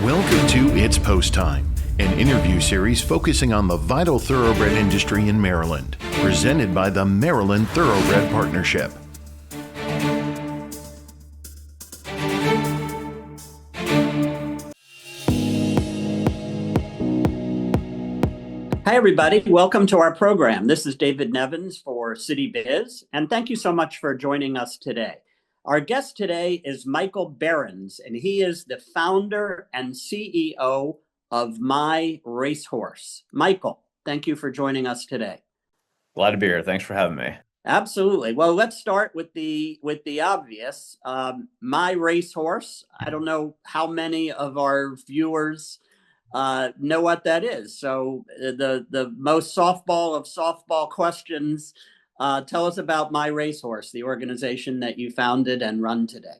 Welcome to It's Post Time, an interview series focusing on the vital thoroughbred industry in Maryland, presented by the Maryland Thoroughbred Partnership. Hi, everybody. Welcome to our program. This is David Nevins for City Biz, and thank you so much for joining us today. Our guest today is Michael Behrens, and he is the founder and CEO of MyRacehorse. Michael, thank you for joining us today. Glad to be here. Thanks for having me. Absolutely. Well, let's start with the obvious. MyRacehorse. I don't know how many of our viewers know what that is. So the most softball of softball questions. Tell us about MyRacehorse, the organization that you founded and run today.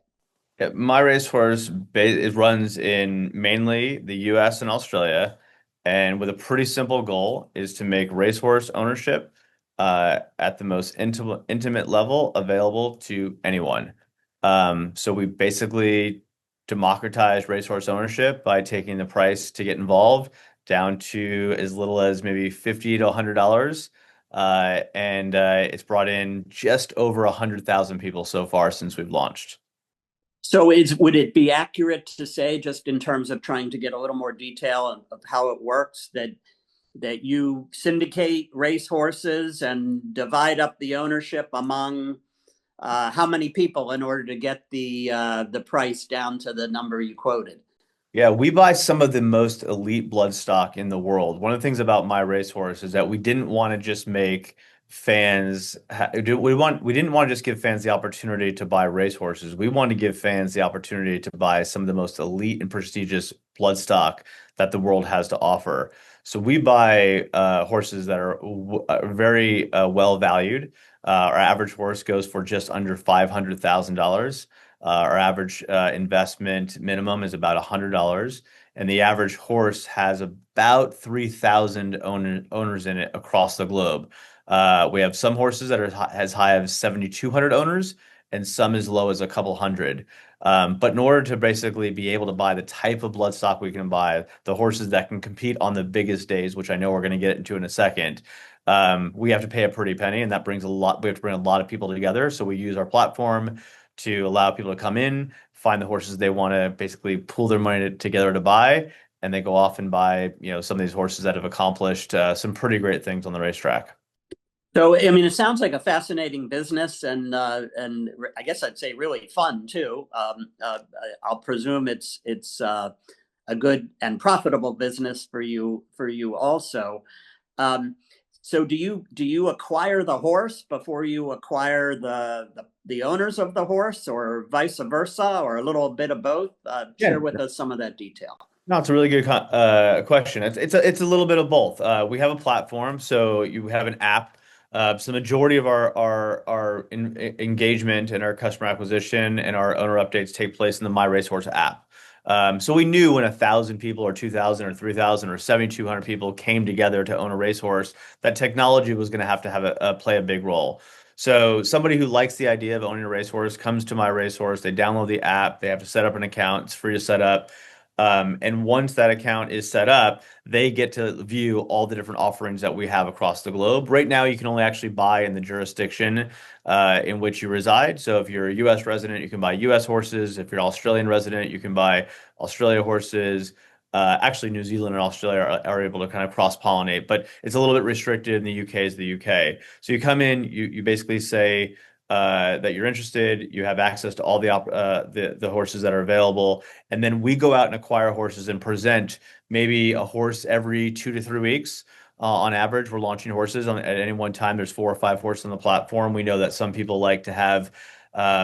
Yeah, MyRacehorse it runs in mainly the U.S. and Australia, and with a pretty simple goal is to make racehorse ownership at the most intimate level available to anyone. So we basically democratize racehorse ownership by taking the price to get involved down to as little as maybe $50 to $100. And it's brought in just over 100,000 people so far since we've launched. So would it be accurate to say, just in terms of trying to get a little more detail of how it works, that you syndicate racehorses and divide up the ownership among how many people in order to get the price down to the number you quoted? Yeah, we buy some of the most elite bloodstock in the world. One of the things about MyRacehorse is that we didn't want to just make fans. We didn't want to just give fans the opportunity to buy racehorses. We wanted to give fans the opportunity to buy some of the most elite and prestigious bloodstock that the world has to offer. So we buy horses that are very well valued. Our average horse goes for just under $500,000. Our average investment minimum is about $100, and the average horse has about 3,000 owners in it across the globe. We have some horses that are as high as 7,200 owners, and some as low as a couple hundred. But in order to basically be able to buy the type of bloodstock we can buy, the horses that can compete on the biggest days, which I know we're going to get into in a second, we have to pay a pretty penny, and that brings a lot. We have to bring a lot of people together. So we use our platform to allow people to come in, find the horses they want to basically pool their money together to buy, and they go off and buy, some of these horses that have accomplished some pretty great things on the racetrack. So, I mean, it sounds like a fascinating business, and I guess I'd say really fun too. I'll presume it's a good and profitable business for you also. So do you acquire the horse before you acquire the owners of the horse, or vice versa, or a little bit of both? Share with us some of that detail. No, it's a really good question. It's a little bit of both. We have a platform, so you have an app. So the majority of our engagement and our customer acquisition and our owner updates take place in the MyRacehorse app. So we knew when 1,000 people or 2,000 or 3,000 or 7,200 people came together to own a racehorse, that technology was going to have play a big role. So somebody who likes the idea of owning a racehorse comes to MyRacehorse, they download the app, they have to set up an account, it's free to set up. And once that account is set up, they get to view all the different offerings that we have across the globe. Right now, you can only actually buy in the jurisdiction in which you reside. So if you're a U.S. resident, you can buy U.S. horses. If you're an Australian resident, you can buy Australia horses. Actually, New Zealand and Australia are able to kind of cross-pollinate, but it's a little bit restricted in the UK is the UK. So you come in, you basically say that you're interested, you have access to all the horses that are available, and then we go out and acquire horses and present maybe a horse every 2 to 3 weeks. On average, we're launching horses at any one time. There's 4 or 5 horses on the platform. We know that some people like to have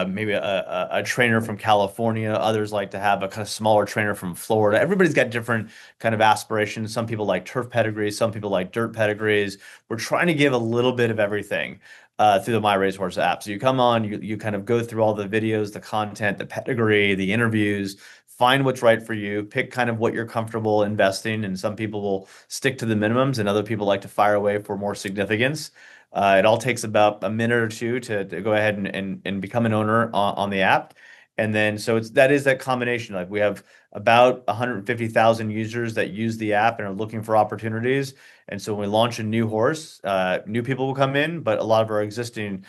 maybe a trainer from California. Others like to have a kind of smaller trainer from Florida. Everybody's got different kind of aspirations. Some people like turf pedigrees. Some people like dirt pedigrees. We're trying to give a little bit of everything through the MyRacehorse app. So you come on, you kind of go through all the videos, the content, the pedigree, the interviews, find what's right for you, pick kind of what you're comfortable investing. And some people will stick to the minimums and other people like to fire away for more significance. It all takes about a minute or two to go ahead and become an owner on the app. And then so that is that combination. Like we have about 150,000 users that use the app and are looking for opportunities. And so when we launch a new horse, new people will come in, but a lot of our existing,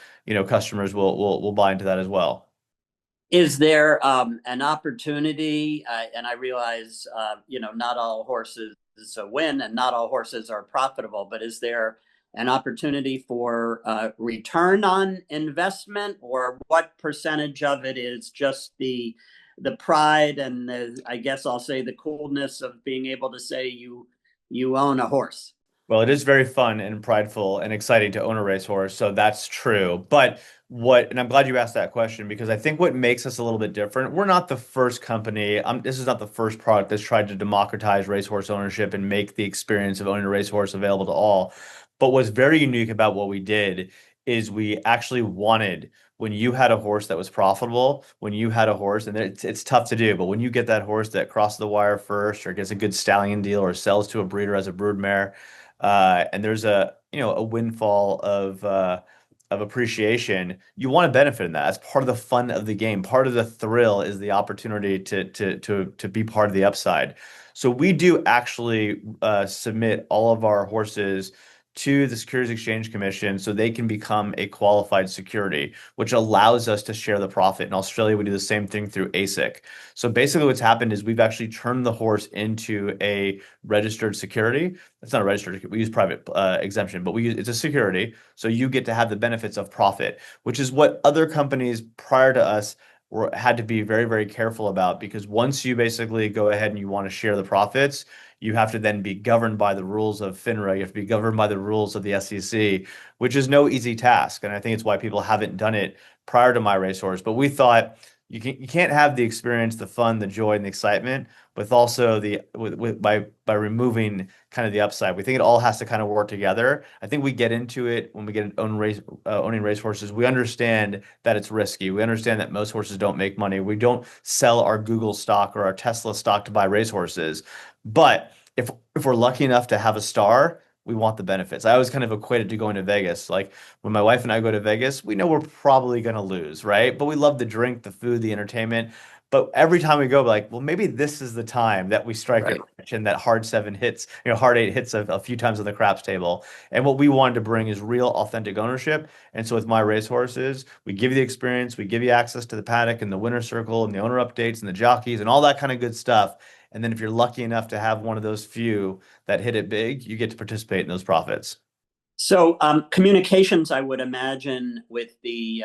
customers will buy into that as well. Is there an opportunity? And I realize, not all horses win and not all horses are profitable, but is there an opportunity for return on investment, or what percentage of it is just the pride and I guess I'll say the coolness of being able to say you own a horse? Well, it is very fun and prideful and exciting to own a racehorse, so that's true. And I'm glad you asked that question because I think what makes us a little bit different, we're not the first company, this is not the first product that's tried to democratize racehorse ownership and make the experience of owning a racehorse available to all. But what's very unique about what we did is we actually wanted when you had a horse that was profitable, when you had a horse, and it's tough to do, but when you get that horse that crosses the wire first or gets a good stallion deal or sells to a breeder as a broodmare, and there's a windfall of appreciation, you want to benefit in that. That's part of the fun of the game. Part of the thrill is the opportunity to be part of the upside. So we do actually submit all of our horses to the Securities Exchange Commission so they can become a qualified security, which allows us to share the profit. In Australia, we do the same thing through ASIC. So basically what's happened is we've actually turned the horse into a registered security. It's not a registered, we use private exemption, but it's a security. So you get to have the benefits of profit, which is what other companies prior to us had to be very, very careful about, because once you basically go ahead and you want to share the profits, you have to then be governed by the rules of FINRA. You have to be governed by the rules of the SEC, which is no easy task. And I think it's why people haven't done it prior to MyRacehorse. But we thought you can't have the experience, the fun, the joy, and the excitement with also by removing kind of the upside. We think it all has to kind of work together. I think we get into it when we get owning racehorses. We understand that it's risky. We understand that most horses don't make money. We don't sell our Google stock or our Tesla stock to buy racehorses. But if we're lucky enough to have a star, we want the benefits. I always kind of equate it to going to Vegas. Like when my wife and I go to Vegas, we know we're probably going to lose, right? But we love the drink, the food, the entertainment. But every time we go, like, well, maybe this is the time that we strike Right. it rich and that hard 7 hits, hard 8 hits a few times on the craps table. And what we wanted to bring is real, authentic ownership. And so with my racehorses, we give you the experience, we give you access to the paddock and the winner circle and the owner updates and the jockeys and all that kind of good stuff. And then if you're lucky enough to have one of those few that hit it big, you get to participate in those profits. So communications, I would imagine, with the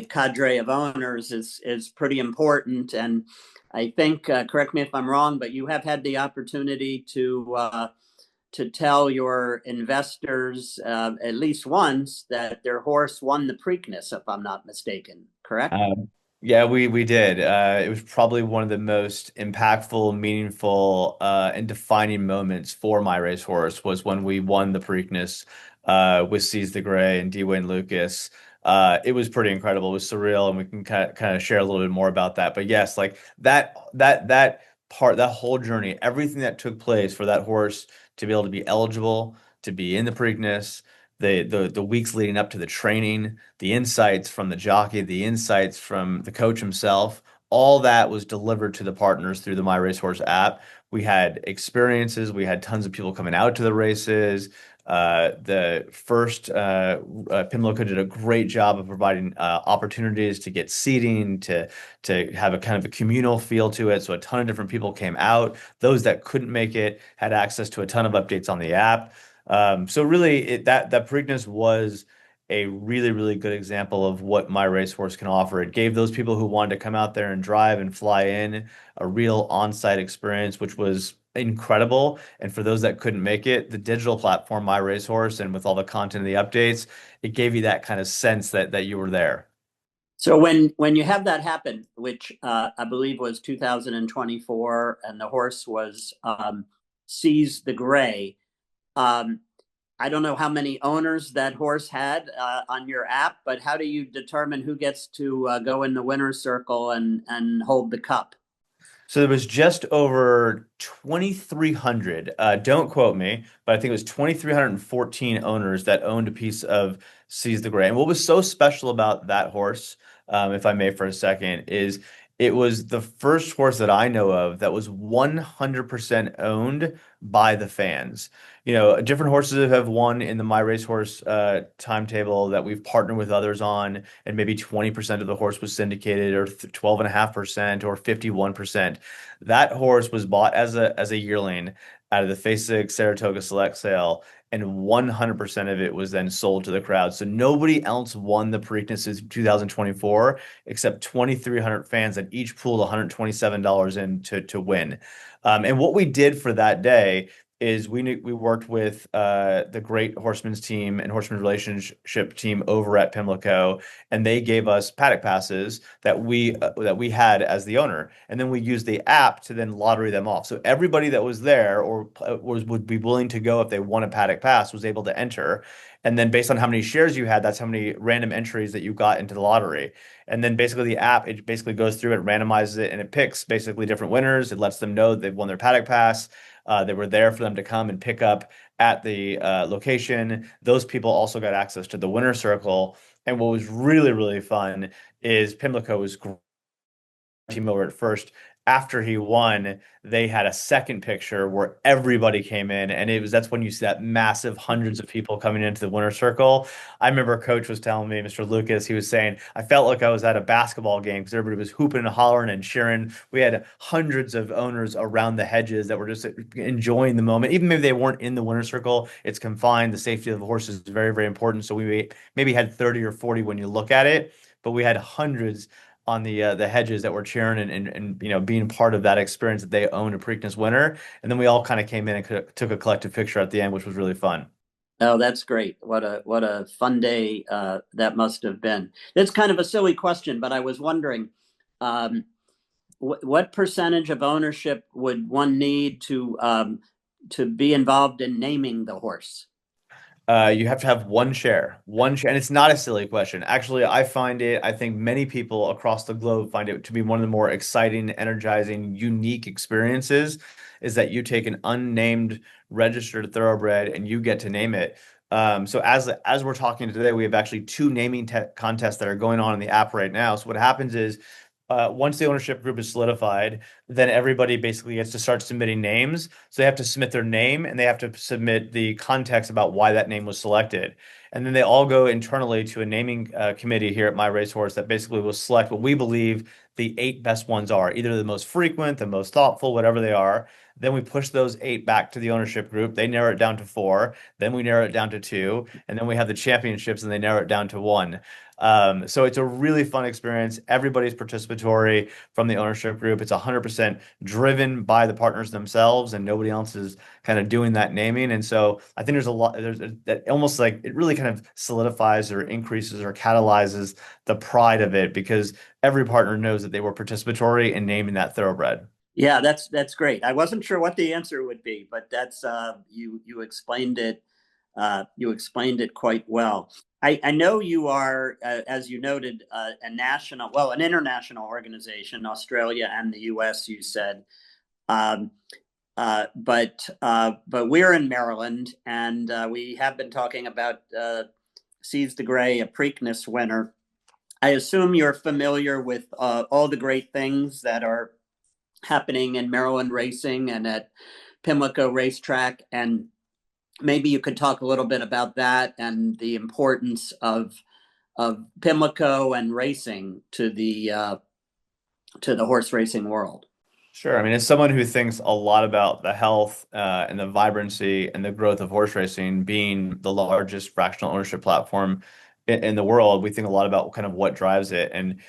cadre of owners is pretty important. And I think, correct me if I'm wrong, but you have had the opportunity to tell your investors at least once that their horse won the Preakness, if I'm not mistaken. Correct? Yeah, we did. It was probably one of the most impactful, meaningful, and defining moments for my racehorse was when we won the Preakness with Seize the Gray and D. Wayne Lucas. It was pretty incredible. It was surreal, and we can kind of share a little bit more about that. But yes, like that part, that whole journey, everything that took place for that horse to be able to be eligible, to be in the Preakness, the weeks leading up to the training, the insights from the jockey, the insights from the coach himself, all that was delivered to the partners through the My Racehorse app. We had experiences, we had tons of people coming out to the races. The first Pimlico did a great job of providing opportunities to get seating, to have a kind of a communal feel to it. So a ton of different people came out. Those that couldn't make it had access to a ton of updates on the app. So really, that Preakness was a really, really good example of what My Racehorse can offer. It gave those people who wanted to come out there and drive and fly in a real on-site experience, which was incredible. And for those that couldn't make it, the digital platform, My Racehorse, and with all the content and the updates, it gave you that kind of sense that you were there. So when you have that happen, which I believe was 2024, and the horse was Seize the Gray, I don't know how many owners that horse had on your app, but how do you determine who gets to go in the winner's circle and hold the cup? So there was just over 2,300. Don't quote me, but I think it was 2,314 owners that owned a piece of Seize the Gray. And what was so special about that horse if I may, for a second, is it was the first horse that I know of that was 100% owned by the fans. Different horses have won in the MyRacehorse timetable that we've partnered with others on, and maybe 20% of the horse was syndicated, or 12.5%, or 51%. That horse was bought as a yearling out of the Fasig Saratoga Select Sale, and 100% of it was then sold to the crowd. So nobody else won the Preakness in 2024 except 2,300 fans that each pooled $127 in to win. And what we did for that day is we worked with the Great Horseman's team and Horseman's relationship team over at Pimlico, and they gave us paddock passes that we had as the owner, and then we used the app to then lottery them off. So everybody that was there or would be willing to go if they won a paddock pass was able to enter. And then based on how many shares you had, that's how many random entries that you got into the lottery. And then basically the app, it basically goes through it, randomizes it, and it picks basically different winners. It lets them know they've won their paddock pass. They were there for them to come and pick up at the location. Those people also got access to the winner circle. And what was really, really fun is Pimlico was team over at first. After he won, they had a second picture where everybody came in, and that's when you see that massive hundreds of people coming into the winner circle. I remember Coach was telling me, Mr. Lucas, he was saying, I felt like I was at a basketball game because everybody was hooping and hollering and cheering. We had hundreds of owners around the hedges that were just enjoying the moment. Even maybe they weren't in the winner circle, it's confined. The safety of the horse is very, very important. So we maybe had 30 or 40 when you look at it, but we had hundreds on the hedges that were cheering and being part of that experience that they owned a Preakness winner. And then we all kind of came in and took a collective picture at the end, which was really fun. Oh, that's great. What a fun day that must have been. It's kind of a silly question, but I was wondering, what percentage of ownership would one need to be involved in naming the horse? You have to have one share, and it's not a silly question. Actually, I think many people across the globe find it to be one of the more exciting, energizing, unique experiences, is that you take an unnamed registered thoroughbred and you get to name it. So as we're talking today, we have actually two naming contests that are going on in the app right now. So what happens is, once the ownership group is solidified, then everybody basically gets to start submitting names. So they have to submit their name and they have to submit the context about why that name was selected. And then they all go internally to a naming committee here at MyRacehorse that basically will select what we believe the 8 best ones are, either the most frequent, the most thoughtful, whatever they are. Then we push those 8 back to the ownership group. They narrow it down to 4. Then we narrow it down to 2. And then we have the championships and they narrow it down to 1. So it's a really fun experience. Everybody's participatory from the ownership group. It's 100% driven by the partners themselves, and nobody else is kind of doing that naming. And so I think there's that almost like it really kind of solidifies or increases or catalyzes the pride of it, because every partner knows that they were participatory in naming that thoroughbred. Yeah, that's great. I wasn't sure what the answer would be, but that's you explained it. You explained it quite well. I know you are, as you noted, an international organization, Australia and the U.S. You said, but we're in Maryland, and we have been talking about Seize the Gray, a Preakness winner. I assume you're familiar with all the great things that are happening in Maryland racing and at Pimlico Racetrack, and maybe you could talk a little bit about that and the importance of Pimlico and racing to the horse racing world. Sure. I mean, as someone who thinks a lot about the health and the vibrancy and the growth of horse racing being the largest fractional ownership platform in the world, we think a lot about kind of what drives it. And,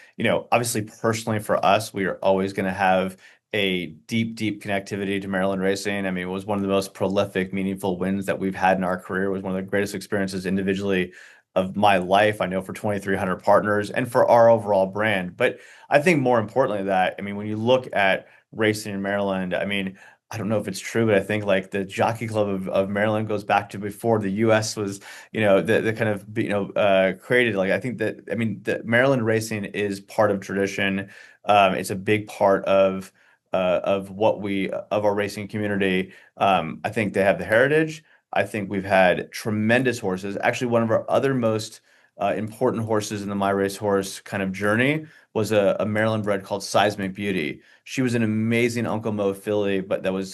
obviously, personally for us, we are always going to have a deep, deep connectivity to Maryland racing. I mean, it was one of the most prolific, meaningful wins that we've had in our career. It was one of the greatest experiences individually of my life. I know for 2,300 partners and for our overall brand. But I think more importantly that, I mean, when you look at racing in Maryland, I mean, I don't know if it's true, but I think like the Jockey Club of Maryland goes back to before the U.S. was, the kind of, created. Like, I think that, I mean, the Maryland racing is part of tradition. It's a big part of our racing community. I think they have the heritage. I think we've had tremendous horses. Actually, one of our other most important horses in the MyRacehorse kind of journey was a Maryland bred called Seismic Beauty. She was an amazing Uncle Mo filly, but that was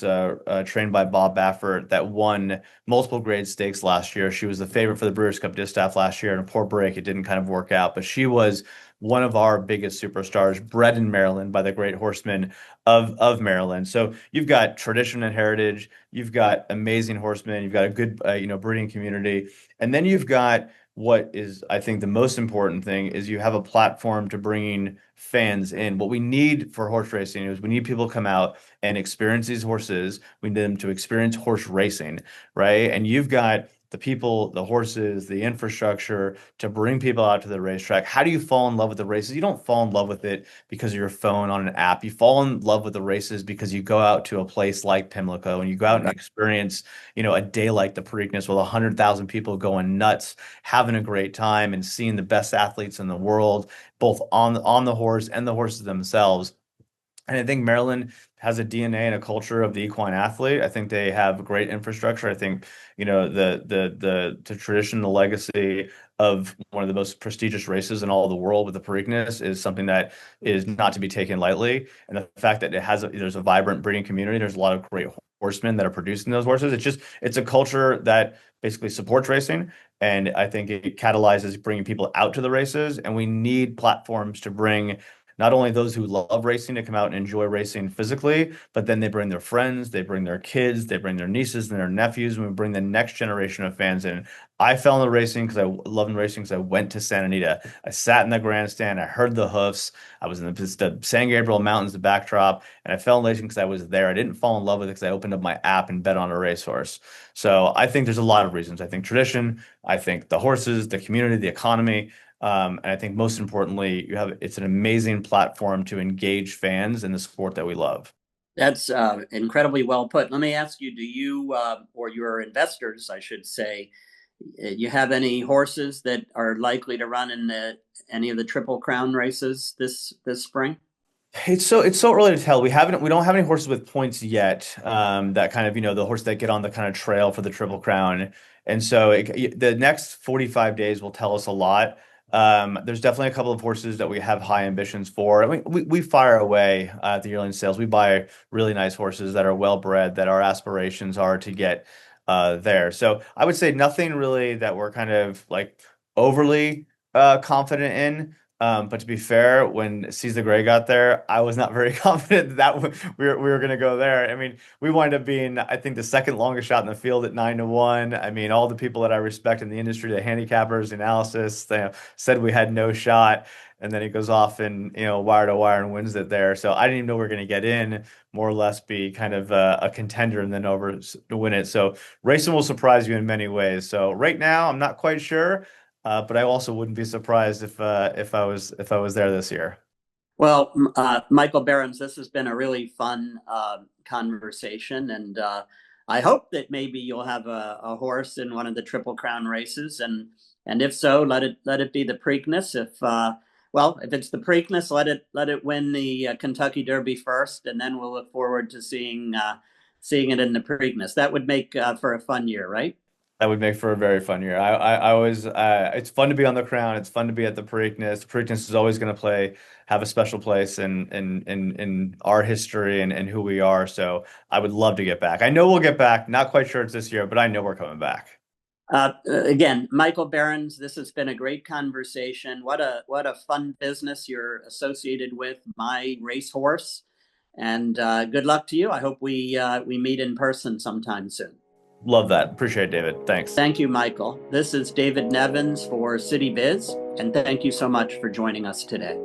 trained by Bob Baffert that won multiple grade stakes last year. She was the favorite for the Brewers Cup Distaff last year. In a poor break, it didn't kind of work out, but she was one of our biggest superstars, bred in Maryland by the great horsemen of Maryland. So you've got tradition and heritage, you've got amazing horsemen, you've got a good breeding community, and then you've got what is, I think, the most important thing is you have a platform to bringing fans in. What we need for horse racing is we need people to come out and experience these horses. We need them to experience horse racing, right? And you've got the people, the horses, the infrastructure to bring people out to the racetrack. How do you fall in love with the races? You don't fall in love with it because of your phone on an app. You fall in love with the races because you go out to a place like Pimlico and you go out and experience, a day like the Preakness with 100,000 people going nuts, having a great time and seeing the best athletes in the world, both on the horse and the horses themselves. And I think Maryland has a DNA and a culture of the equine athlete. I think they have great infrastructure. I think, the tradition, the legacy of one of the most prestigious races in all of the world with the Preakness is something that is not to be taken lightly. And the fact that there's a vibrant breeding community, there's a lot of great horsemen that are producing those horses. It's a culture that basically supports racing. And I think it catalyzes bringing people out to the races. And we need platforms to bring not only those who love racing to come out and enjoy racing physically, but then they bring their friends, they bring their kids, they bring their nieces and their nephews, and we bring the next generation of fans in. I fell into racing because I loved racing because I went to Santa Anita. I sat in the grandstand, I heard the hoofs, I was in the San Gabriel Mountains, the backdrop, and I fell in racing because I was there. I didn't fall in love with it because I opened up my app and bet on a racehorse. So I think there's a lot of reasons. I think tradition, I think the horses, the community, the economy. And I think most importantly, it's an amazing platform to engage fans in the sport that we love. That's incredibly well put. Let me ask you, do you, or your investors, I should say, you have any horses that are likely to run in any of the Triple Crown races this spring? It's so early to tell. We don't have any horses with points yet. That kind of, the horse that get on the kind of trail for the Triple Crown. And so the next 45 days will tell us a lot. There's definitely a couple of horses that we have high ambitions for. I mean, we fire away at the yearling sales. We buy really nice horses that are well bred, that our aspirations are to get there. So I would say nothing really that we're kind of like overly confident in. But to be fair, when Seize the Gray got there, I was not very confident that we were going to go there. I mean, we wind up being, I think, the second longest shot in the field at 9-1. I mean, all the people that I respect in the industry, the handicappers, the analysis, they said we had no shot. And then he goes off and, wire to wire and wins it there. So I didn't even know we were going to get in, more or less be kind of a contender and then over to win it. So racing will surprise you in many ways. So right now, I'm not quite sure. But I also wouldn't be surprised if I was there this year. Well, Michael Behrens, this has been a really fun conversation, and I hope that maybe you'll have a horse in one of the Triple Crown races, and if so, let it be the Preakness. If it's the Preakness, let it win the Kentucky Derby first, and then we'll look forward to seeing it in the Preakness. That would make for a fun year, right? That would make for a very fun year. I always it's fun to be on the Crown. It's fun to be at the Preakness. The Preakness is always going to have a special place in our history and who we are. So I would love to get back. I know we'll get back. Not quite sure it's this year, but I know we're coming back. Again, Michael Behrens, this has been a great conversation. What a fun business you're associated with, MyRacehorse, and good luck to you. I hope we meet in person sometime soon. Love that. Appreciate it, David. Thanks. Thank you, Michael. This is David Nevins for City Biz, and thank you so much for joining us today.